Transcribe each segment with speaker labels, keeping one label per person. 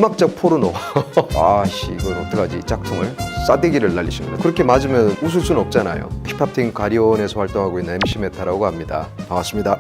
Speaker 1: 음악적 포르노. 아씨 이걸 어떡하지, 이 짝퉁을 싸대기를 날리시는 거예요. 그렇게 맞으면 웃을 수는 없잖아요. 힙합팀 가리온에서 활동하고 있는 MC 메타라고 합니다. 반갑습니다.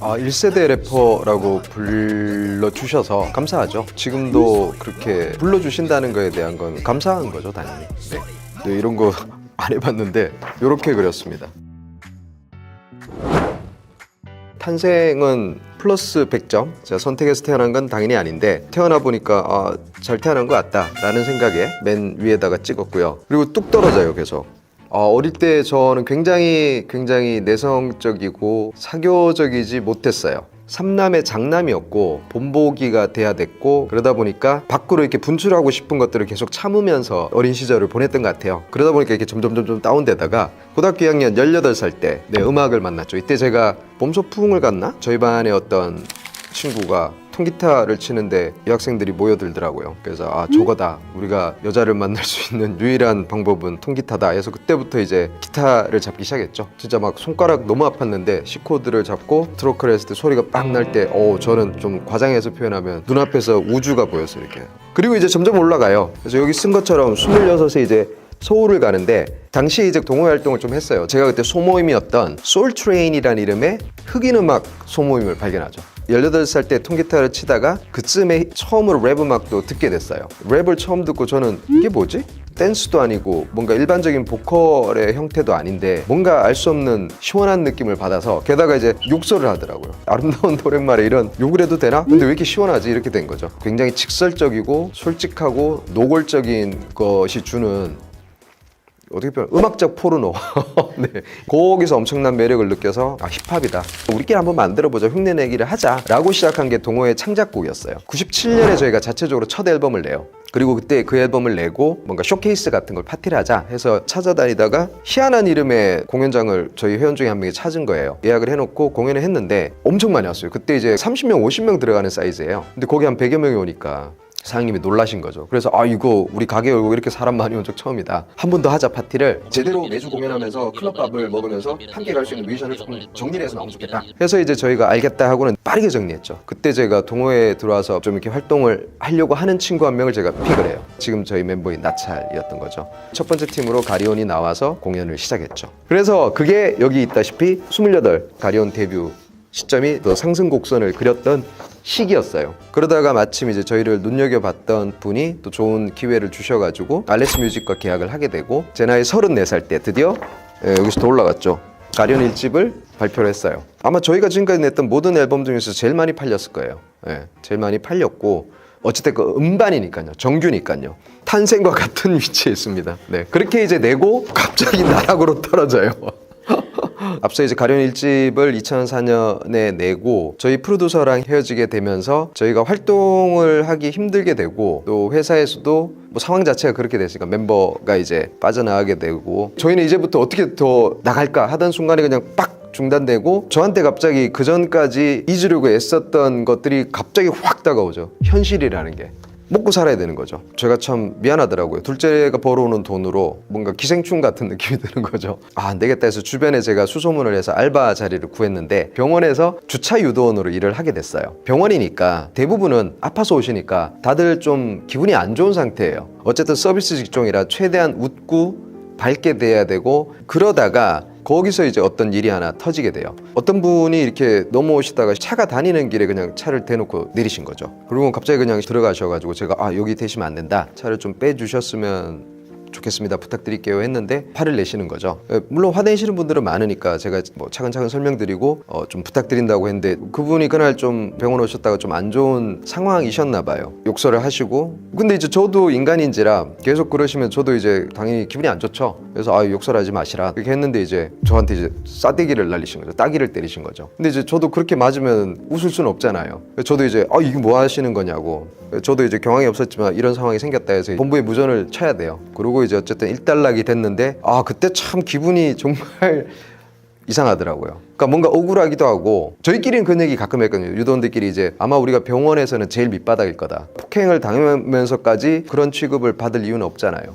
Speaker 1: 1세대 래퍼라고 불러주셔서 감사하죠. 지금도 그렇게 불러주신다는 거에 대한 건 감사한 거죠, 당연히. 네, 이런 거 안 해봤는데 이렇게 그렸습니다. 탄생은 플러스 100점. 제가 선택해서 태어난 건 당연히 아닌데 태어나 보니까 잘 태어난 것 같다 라는 생각에 맨 위에다가 찍었고요. 그리고 뚝 떨어져요, 계속. 어릴 때 저는 굉장히 내성적이고 사교적이지 못했어요. 삼남의 장남이었고 본보기가 돼야 됐고, 그러다 보니까 밖으로 이렇게 분출하고 싶은 것들을 계속 참으면서 어린 시절을 보냈던 것 같아요. 그러다 보니까 이렇게 점점 다운되다가 고등학교 2학년 18살 때 음악을 만났죠. 이때 제가 봄소풍을 갔나? 저희 반의 어떤 친구가 통기타를 치는데 여학생들이 모여들더라고요. 그래서 저거다, 우리가 여자를 만날 수 있는 유일한 방법은 통기타다 해서 그때부터 이제 기타를 잡기 시작했죠. 진짜 막 손가락 너무 아팠는데 C코드를 잡고 스트로크를 했을 때 소리가 빵 날 때 저는 좀 과장해서 표현하면 눈앞에서 우주가 보였어요, 이렇게. 그리고 이제 점점 올라가요. 그래서 여기 쓴 것처럼 26에 이제 서울을 가는데 당시에 이제 동호회 활동을 좀 했어요. 제가 그때 소모임이었던 솔트레인이라는 이름의 흑인 음악 소모임을 발견하죠. 18살 때 통기타를 치다가 그쯤에 처음으로 랩 음악도 듣게 됐어요. 랩을 처음 듣고 저는 이게 뭐지? 댄스도 아니고 뭔가 일반적인 보컬의 형태도 아닌데 뭔가 알 수 없는 시원한 느낌을 받아서, 게다가 이제 욕설을 하더라고요. 아름다운 노랫말에 이런 욕을 해도 되나? 근데 왜 이렇게 시원하지? 이렇게 된 거죠. 굉장히 직설적이고 솔직하고 노골적인 것이 주는, 어떻게 표현, 음악적 포르노. 네. 거기서 엄청난 매력을 느껴서 힙합이다, 우리끼리 한번 만들어보자, 흉내내기를 하자 라고 시작한 게 동호회 창작곡이었어요. 97년에 저희가 자체적으로 첫 앨범을 내요. 그리고 그때 그 앨범을 내고 뭔가 쇼케이스 같은 걸 파티를 하자 해서 찾아다니다가 희한한 이름의 공연장을 저희 회원 중에 한 명이 찾은 거예요. 예약을 해놓고 공연을 했는데 엄청 많이 왔어요. 그때 이제 30명 50명 들어가는 사이즈예요. 근데 거기 한 100여 명이 오니까 사장님이 놀라신 거죠. 그래서 이거 우리 가게 열고 이렇게 사람 많이 온 적 처음이다, 한 번 더 하자, 파티를 제대로 매주 공연하면서 클럽밥을 먹으면서 함께 갈 수 있는 뮤지션을 조금 정리를 해서 나오면 좋겠다 해서 이제 저희가 알겠다 하고는 빠르게 정리했죠. 그때 제가 동호회에 들어와서 좀 이렇게 활동을 하려고 하는 친구 한 명을 제가 픽을 해요. 지금 저희 멤버인 나찰이었던 거죠. 첫 번째 팀으로 가리온이 나와서 공연을 시작했죠. 그래서 그게 여기 있다시피 28 가리온 데뷔 시점이 더 상승 곡선을 그렸던 시기였어요. 그러다가 마침 이제 저희를 눈여겨봤던 분이 또 좋은 기회를 주셔가지고 알레스 뮤직과 계약을 하게 되고, 제 나이 34살 때 드디어 여기서 더 올라갔죠. 가리온 1집을 발표를 했어요. 아마 저희가 지금까지 냈던 모든 앨범 중에서 제일 많이 팔렸을 거예요. 제일 많이 팔렸고, 어쨌든 그 음반이니까요, 정규니까요, 탄생과 같은 위치에 있습니다. 그렇게 이제 내고 갑자기 나락으로 떨어져요. 앞서 이제 가리온 1집을 2004년에 내고 저희 프로듀서랑 헤어지게 되면서 저희가 활동을 하기 힘들게 되고, 또 회사에서도 뭐 상황 자체가 그렇게 됐으니까 멤버가 이제 빠져나가게 되고, 저희는 이제부터 어떻게 더 나갈까 하던 순간에 그냥 빡 중단되고, 저한테 갑자기 그 전까지 잊으려고 애썼던 것들이 갑자기 확 다가오죠. 현실이라는 게. 먹고 살아야 되는 거죠. 제가 참 미안하더라고요. 둘째가 벌어오는 돈으로 뭔가 기생충 같은 느낌이 드는 거죠. 안 되겠다 해서 주변에 제가 수소문을 해서 알바 자리를 구했는데, 병원에서 주차 유도원으로 일을 하게 됐어요. 병원이니까 대부분은 아파서 오시니까 다들 좀 기분이 안 좋은 상태예요. 어쨌든 서비스 직종이라 최대한 웃고 밝게 돼야 되고, 그러다가 거기서 이제 어떤 일이 하나 터지게 돼요. 어떤 분이 이렇게 넘어오시다가 차가 다니는 길에 그냥 차를 대놓고 내리신 거죠. 그리고 갑자기 그냥 들어가셔가지고 제가 여기 대시면 안 된다, 차를 좀 빼주셨으면 좋겠습니다, 부탁드릴게요 했는데 화를 내시는 거죠. 물론 화내시는 분들은 많으니까 제가 뭐 차근차근 설명드리고 좀 부탁드린다고 했는데, 그분이 그날 좀 병원 오셨다가 좀 안 좋은 상황이셨나 봐요. 욕설을 하시고, 근데 이제 저도 인간인지라 계속 그러시면 저도 이제 당연히 기분이 안 좋죠. 그래서 욕설하지 마시라 이렇게 했는데, 이제 저한테 이제 싸대기를 날리신 거죠. 따기를 때리신 거죠. 근데 이제 저도 그렇게 맞으면 웃을 수는 없잖아요. 저도 이제 이게 뭐 하시는 거냐고, 저도 이제 경황이 없었지만 이런 상황이 생겼다 해서 본부에 무전을 쳐야 돼요. 그리고 이제 어쨌든 일단락이 됐는데, 그때 참 기분이 정말 이상하더라고요. 그러니까 뭔가 억울하기도 하고, 저희끼리는 그런 얘기 가끔 했거든요. 유도원들끼리 이제 아마 우리가 병원에서는 제일 밑바닥일 거다, 폭행을 당하면서까지 그런 취급을 받을 이유는 없잖아요.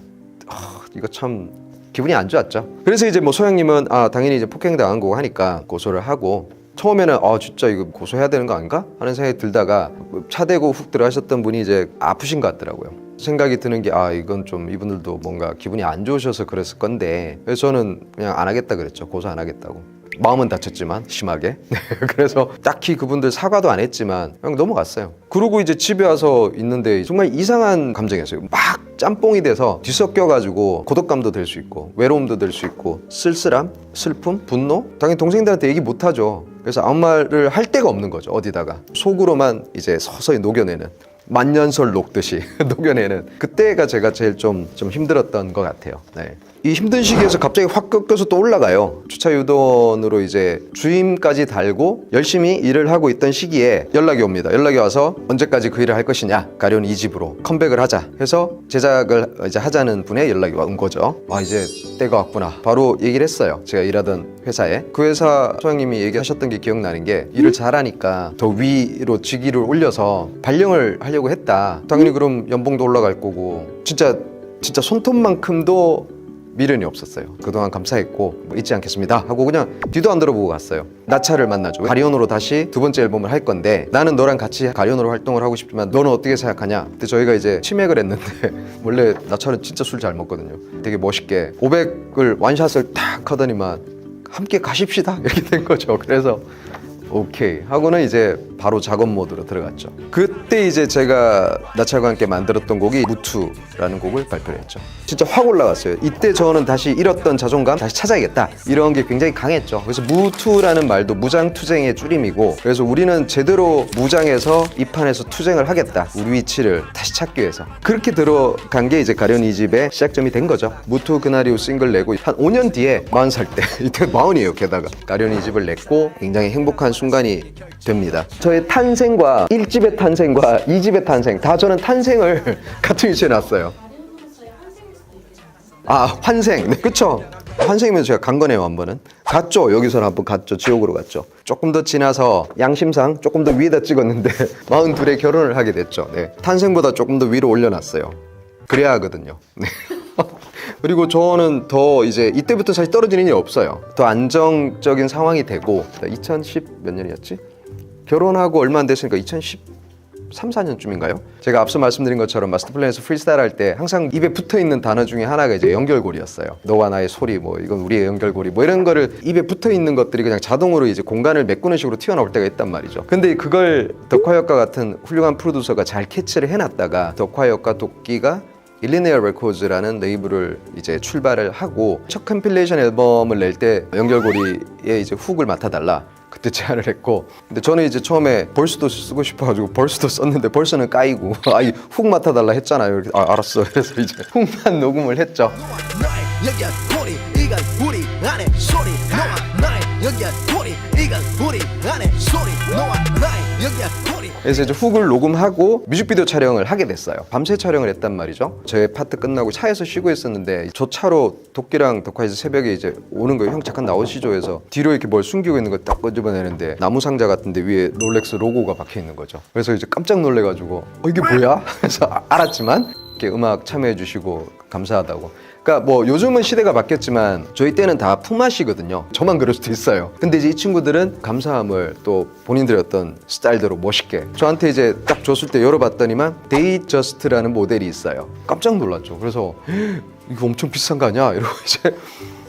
Speaker 1: 이거 참 기분이 안 좋았죠. 그래서 이제 뭐 소장님은 당연히 이제 폭행당한 거고 하니까 고소를 하고, 처음에는 진짜 이거 고소해야 되는 거 아닌가 하는 생각이 들다가 차 대고 훅 들어가셨던 분이 이제 아프신 것 같더라고요. 생각이 드는 게 이건 좀 이분들도 뭔가 기분이 안 좋으셔서 그랬을 건데, 그래서 저는 그냥 안 하겠다 그랬죠. 고소 안 하겠다고. 마음은 다쳤지만 심하게. 그래서 딱히 그분들 사과도 안 했지만 그냥 넘어갔어요. 그러고 이제 집에 와서 있는데 정말 이상한 감정이었어요. 막 짬뽕이 돼서 뒤섞여가지고 고독감도 될 수 있고 외로움도 될 수 있고 쓸쓸함, 슬픔, 분노. 당연히 동생들한테 얘기 못하죠. 그래서 아무 말을 할 데가 없는 거죠. 어디다가 속으로만 이제 서서히 녹여내는, 만년설 녹듯이 녹여내는, 그때가 제가 제일 좀 힘들었던 것 같아요. 네. 이 힘든 시기에서 갑자기 확 꺾여서 또 올라가요. 주차 유돈으로 이제 주임까지 달고 열심히 일을 하고 있던 시기에 연락이 옵니다. 연락이 와서 언제까지 그 일을 할 것이냐, 가련 2집으로 컴백을 하자 해서 제작을 이제 하자는 분의 연락이 온 거죠. 이제 때가 왔구나. 바로 얘기를 했어요. 제가 일하던 회사에. 그 회사 소장님이 얘기하셨던 게 기억나는 게, 일을 잘하니까 더 위로 직위를 올려서 발령을 하려고 했다. 당연히 그럼 연봉도 올라갈 거고, 진짜 손톱만큼도 미련이 없었어요. 그동안 감사했고 잊지 않겠습니다 하고 그냥 뒤도 안 돌아보고 갔어요. 나차를 만나죠. 가리온으로 다시 두 번째 앨범을 할 건데, 나는 너랑 같이 가리온으로 활동을 하고 싶지만 너는 어떻게 생각하냐. 그때 저희가 이제 치맥을 했는데 원래 나차는 진짜 술 잘 먹거든요. 되게 멋있게 500을 완샷을 탁 하더니만 함께 가십시다 이렇게 된 거죠. 그래서 오케이 하고는 이제 바로 작업 모드로 들어갔죠. 그때 이제 제가 나찰과 함께 만들었던 곡이 무투라는 곡을 발표를 했죠. 진짜 확 올라갔어요. 이때 저는 다시 잃었던 자존감 다시 찾아야겠다, 이런 게 굉장히 강했죠. 그래서 무투라는 말도 무장투쟁의 줄임이고, 그래서 우리는 제대로 무장해서 이 판에서 투쟁을 하겠다, 우리 위치를 다시 찾기 위해서. 그렇게 들어간 게 이제 가련 2집의 시작점이 된 거죠. 무투 그날 이후 싱글 내고 한 5년 뒤에 40살 때 이때 40이에요. 게다가 가련 2집을 냈고 굉장히 행복한 순간이 됩니다. 저의 탄생과 1집의 탄생과 2집의 탄생, 다 저는 탄생을 같은 위치에 놨어요. 환생. 네, 그쵸? 환생이면 제가 간 거네요. 한 번은 갔죠. 여기서는 한번 갔죠. 지옥으로 갔죠. 조금 더 지나서 양심상 조금 더 위에다 찍었는데 42에 결혼을 하게 됐죠. 네. 탄생보다 조금 더 위로 올려놨어요. 그래야 하거든요. 네. 그리고 저는 더 이제 이때부터 사실 떨어지는 일이 없어요. 더 안정적인 상황이 되고, 2010 몇 년이었지? 결혼하고 얼마 안 됐으니까 2013, 14년쯤인가요? 제가 앞서 말씀드린 것처럼 마스터플랜에서 프리스타일 할 때 항상 입에 붙어있는 단어 중에 하나가 이제 연결고리였어요. 너와 나의 소리, 이건 우리의 연결고리, 이런 거를 입에 붙어있는 것들이 그냥 자동으로 이제 공간을 메꾸는 식으로 튀어나올 때가 있단 말이죠. 근데 그걸 덕화역과 같은 훌륭한 프로듀서가 잘 캐치를 해놨다가 덕화역과 도끼가 일리네어 레코드라는 레이블을 이제 출발을 하고 첫 컴필레이션 앨범을 낼 때 연결고리에 이제 훅을 맡아달라, 그때 제안을 했고, 근데 저는 이제 처음에 벌스도 쓰고 싶어가지고 벌스도 썼는데 벌스는 까이고 훅 맡아달라 했잖아요. 알았어. 그래서 이제 훅만 녹음을 했죠. 그래서 이제 훅을 녹음하고 뮤직비디오 촬영을 하게 됐어요. 밤새 촬영을 했단 말이죠. 제 파트 끝나고 차에서 쉬고 있었는데 저 차로 도끼랑 덕화에서 새벽에 이제 오는 거예요. 형 잠깐 나오시죠 해서 뒤로 이렇게 뭘 숨기고 있는 걸 딱 꺼집어내는데 나무 상자 같은데 위에 롤렉스 로고가 박혀 있는 거죠. 그래서 이제 깜짝 놀래가지고 이게 뭐야? 그래서 알았지만 이렇게 음악 참여해 주시고 감사하다고. 그러니까 요즘은 시대가 바뀌었지만 저희 때는 다 품앗이거든요. 저만 그럴 수도 있어요. 근데 이제 이 친구들은 감사함을 또 본인들의 어떤 스타일대로 멋있게 저한테 이제 딱 줬을 때 열어봤더니만 데이저스트라는 모델이 있어요. 깜짝 놀랐죠. 그래서 이거 엄청 비싼 거 아니야? 이러고 이제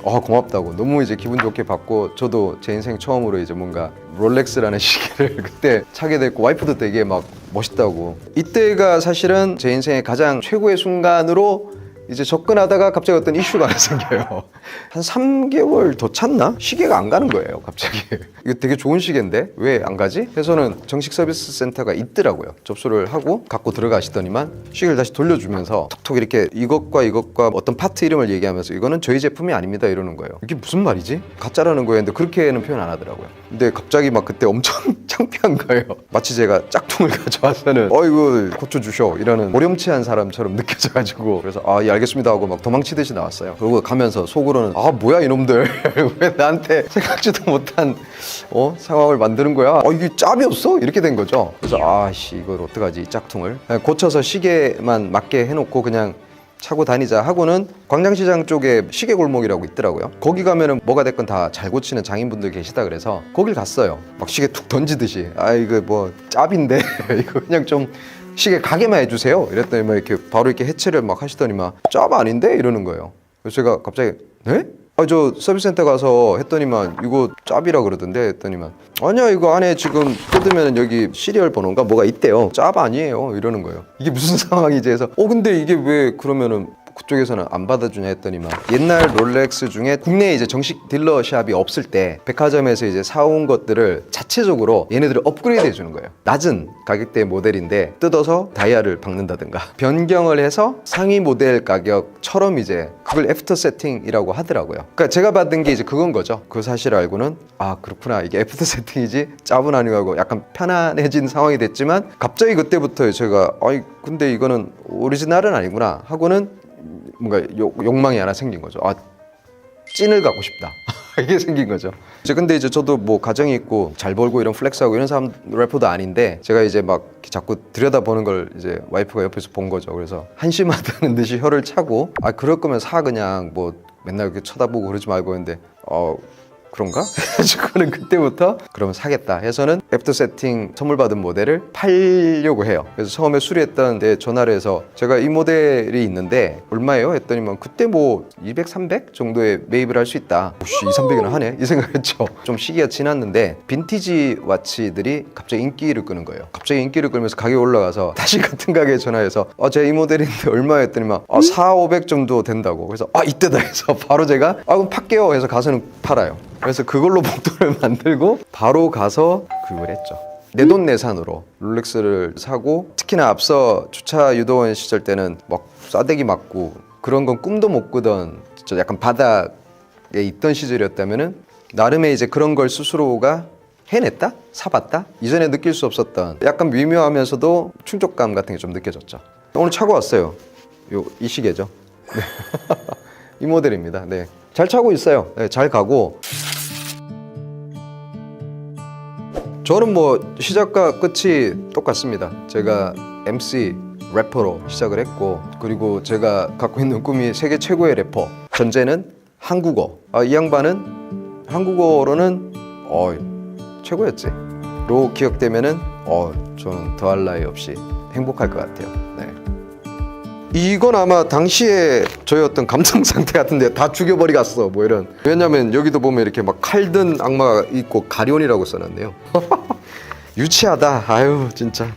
Speaker 1: 고맙다고 너무 이제 기분 좋게 받고, 저도 제 인생 처음으로 이제 뭔가 롤렉스라는 시계를 그때 차게 됐고, 와이프도 되게 막 멋있다고. 이때가 사실은 제 인생의 가장 최고의 순간으로 이제 접근하다가 갑자기 어떤 이슈가 하나 생겨요. 한 3개월 더 찼나? 시계가 안 가는 거예요, 갑자기. 이거 되게 좋은 시계인데 왜 안 가지? 해서는 정식 서비스 센터가 있더라고요. 접수를 하고 갖고 들어가시더니만 시계를 다시 돌려주면서 톡톡 이렇게 이것과 어떤 파트 이름을 얘기하면서 이거는 저희 제품이 아닙니다 이러는 거예요. 이게 무슨 말이지? 가짜라는 거예요. 근데 그렇게는 표현 안 하더라고요. 근데 갑자기 막 그때 엄청 창피한 거예요. 마치 제가 짝퉁을 가져와서는 이거 고쳐주셔 이러는 모렴치한 사람처럼 느껴져가지고, 그래서 예 알겠습니다 하고 막 도망치듯이 나왔어요. 그리고 가면서 속으로는 뭐야 이놈들 왜 나한테 생각지도 못한 상황을 만드는 거야. 이게 짭이었어? 이렇게 된 거죠. 그래서 이걸 어떡하지 이 짝퉁을. 그냥 고쳐서 시계만 맞게 해놓고 그냥 차고 다니자 하고는 광장시장 쪽에 시계골목이라고 있더라고요. 거기 가면은 뭐가 됐건 다 잘 고치는 장인분들 계시다 그래서 거길 갔어요. 막 시계 툭 던지듯이 아 이거 뭐 짭인데 이거 그냥 좀 시계 가게만 해주세요 이랬더니 막 이렇게 바로 이렇게 해체를 막 하시더니 막 짭 아닌데 이러는 거예요. 그래서 제가 갑자기 네? 아 저 서비스센터 가서 했더니만 이거 짭이라 그러던데 했더니만 아니야 이거 안에 지금 뜯으면 여기 시리얼 번호인가 뭐가 있대요. 짭 아니에요 이러는 거예요. 이게 무슨 상황이지 해서 근데 이게 왜 그러면은 그쪽에서는 안 받아주냐 했더니만 옛날 롤렉스 중에 국내에 이제 정식 딜러샵이 없을 때 백화점에서 이제 사온 것들을 자체적으로 얘네들을 업그레이드 해주는 거예요. 낮은 가격대의 모델인데 뜯어서 다이아를 박는다든가 변경을 해서 상위 모델 가격처럼 이제 그걸 애프터 세팅이라고 하더라고요. 그러니까 제가 받은 게 이제 그건 거죠. 그 사실을 알고는 아 그렇구나 이게 애프터 세팅이지 짭은 아니고 하고 약간 편안해진 상황이 됐지만 갑자기 그때부터 제가 아이 근데 이거는 오리지널은 아니구나 하고는 뭔가 욕망이 하나 생긴 거죠. 아 찐을 갖고 싶다 이게 생긴 거죠. 근데 이제 저도 뭐 가정이 있고 잘 벌고 이런 플렉스하고 이런 사람 래퍼도 아닌데 제가 이제 막 자꾸 들여다보는 걸 이제 와이프가 옆에서 본 거죠. 그래서 한심하다는 듯이 혀를 차고 아 그럴 거면 사 그냥 뭐 맨날 이렇게 쳐다보고 그러지 말고 했는데 그런가? 그래가지고는 그때부터 그러면 사겠다 해서는 애프터 세팅 선물 받은 모델을 팔려고 해요. 그래서 처음에 수리했던 데 전화를 해서 제가 이 모델이 있는데 얼마예요? 했더니만 그때 뭐 200, 300 정도에 매입을 할 수 있다. 오씨 2, 300이나 하네? 이 생각했죠. 좀 시기가 지났는데 빈티지 와치들이 갑자기 인기를 끄는 거예요. 갑자기 인기를 끌면서 가격이 올라가서 다시 같은 가게에 전화해서 제가 이 모델인데 얼마 했더니만 4, 500 정도 된다고. 그래서 이때다 해서 바로 제가 그럼 팔게요 해서 가서는 팔아요. 그래서 그걸로 목돈을 만들고 바로 가서 그걸 했죠. 내돈내산으로 롤렉스를 사고 특히나 앞서 주차 유도원 시절 때는 막 싸대기 맞고 그런 건 꿈도 못 꾸던 진짜 약간 바닥에 있던 시절이었다면은 나름의 이제 그런 걸 스스로가 해냈다? 사봤다? 이전에 느낄 수 없었던 약간 미묘하면서도 충족감 같은 게 좀 느껴졌죠. 오늘 차고 왔어요. 이 시계죠. 네. 이 모델입니다. 네. 잘 차고 있어요. 네, 잘 가고 저는 뭐 시작과 끝이 똑같습니다. 제가 MC 래퍼로 시작을 했고 그리고 제가 갖고 있는 꿈이 세계 최고의 래퍼. 전제는 한국어. 이 양반은 한국어로는 최고였지 로 기억되면은 저는 더할 나위 없이 행복할 것 같아요. 네. 이건 아마 당시에 저희 어떤 감정 상태 같은데 다 죽여버리겠어 뭐 이런. 왜냐면 여기도 보면 이렇게 막 칼든 악마가 있고 가리온이라고 써놨네요. 유치하다. 아유 진짜.